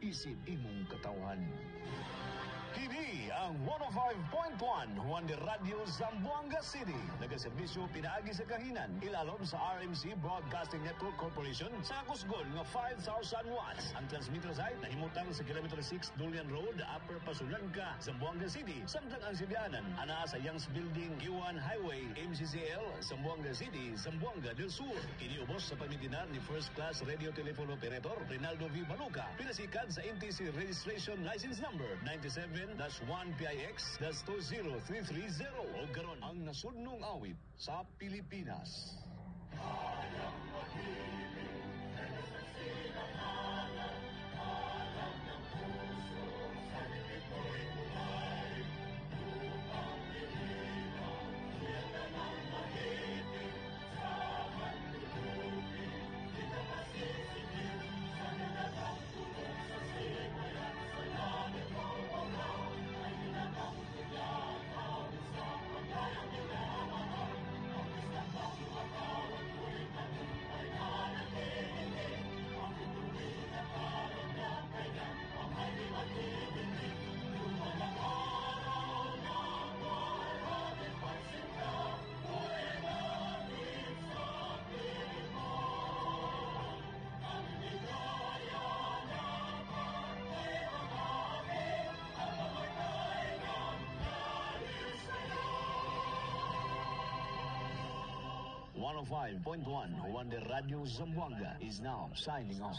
isip imong katawan. Kini ang 105.1 Juan de Radio Zamboanga City. Nagaserbisyo pinaagi sa kahinan, ilalom sa RMC Broadcasting Network Corporation sa kusgol nga 5,000 watts. Ang transmitter site nahimutang sa Kilometer 6 Dulian Road, Upper Pasulanga, Zamboanga City. Samtang ang sibianan, ana sa Youngs Building, Iwan Highway, MCCL, Zamboanga City, Zamboanga del Sur. Iniubos sa pamitinar ni First Class Radio Telephone Operator Rinaldo V. Maluca. Pinasikat sa NTC Registration License Number 97-1PIX-20330 o garon ang nasudnong awit sa Pilipinas. Hayang mahilig, nagsasinangalan, alam ng puso, sa nilito'y buhay. Lupang pilihan, yan na ng mahilig, sa handulupin, di ka masisigil, sa nilalang tulong sa simayan, sa langit mo pagkaw, ay nilalang tulad, ang sa pagkayang nilamahal, ang isang pagkawan ko'y tagumpay na nakikinig, ang ituloy na parang ng kanya, ang ay di magkikinig, lumalang araw na maraming pagsinta, ko'y natin sa piling mo. Ang ligaya na pagkay magagin, ang mamatay ng dahil sa'yo. 105.1 Juan de Radio Zamboanga is now signing off.